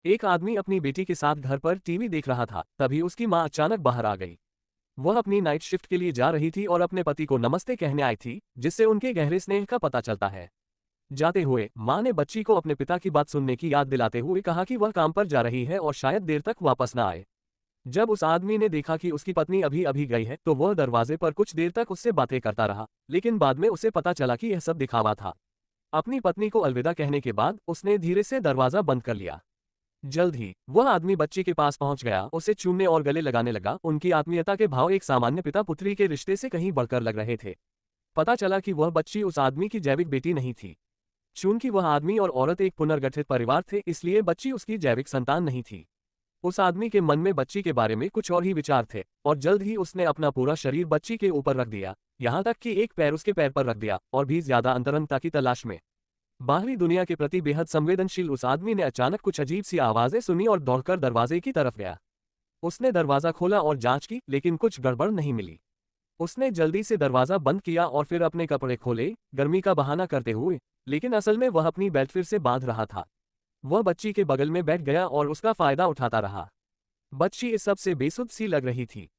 एक आदमी अपनी बेटी के साथ घर पर टीवी देख रहा था, तभी उसकी माँ अचानक बाहर आ गई। वह अपनी नाइट शिफ्ट के लिए जा रही थी और अपने पति को नमस्ते कहने आई थी, जिससे उनके गहरे स्नेह का पता चलता है। जाते हुए माँ ने बच्ची को अपने पिता की बात सुनने की याद दिलाते हुए कहा कि वह काम पर जा रही है और शायद देर तक वापस न आए। जब उस आदमी ने देखा कि उसकी पत्नी अभी अभी गई है, तो वह दरवाजे पर कुछ देर तक उससे बातें करता रहा, लेकिन बाद में उसे पता चला कि यह सब दिखावा था। अपनी पत्नी को अलविदा कहने के बाद उसने धीरे से दरवाजा बंद कर लिया। जल्द ही वह आदमी बच्ची के पास पहुंच गया, उसे चूमने और गले लगाने लगा। उनकी आत्मीयता के भाव एक सामान्य पिता पुत्री के रिश्ते से कहीं बढ़कर लग रहे थे। पता चला कि वह बच्ची उस आदमी की जैविक बेटी नहीं थी। चूंकि वह आदमी और औरत एक पुनर्गठित परिवार थे, इसलिए बच्ची उसकी जैविक संतान नहीं थी। उस आदमी के मन में बच्ची के बारे में कुछ और ही विचार थे, और जल्द ही उसने अपना पूरा शरीर बच्ची के ऊपर रख दिया, यहाँ तक कि एक पैर उसके पैर पर रख दिया, और भी ज्यादा अंतरंगता की तलाश में। बाहरी दुनिया के प्रति बेहद संवेदनशील उस आदमी ने अचानक कुछ अजीब सी आवाजें सुनी और दौड़कर दरवाजे की तरफ गया। उसने दरवाजा खोला और जांच की, लेकिन कुछ गड़बड़ नहीं मिली। उसने जल्दी से दरवाजा बंद किया और फिर अपने कपड़े खोले, गर्मी का बहाना करते हुए, लेकिन असल में वह अपनी बेल्ट फिर से बांध रहा था। वह बच्ची के बगल में बैठ गया और उसका फायदा उठाता रहा। बच्ची इस सब से बेसुध सी लग रही थी।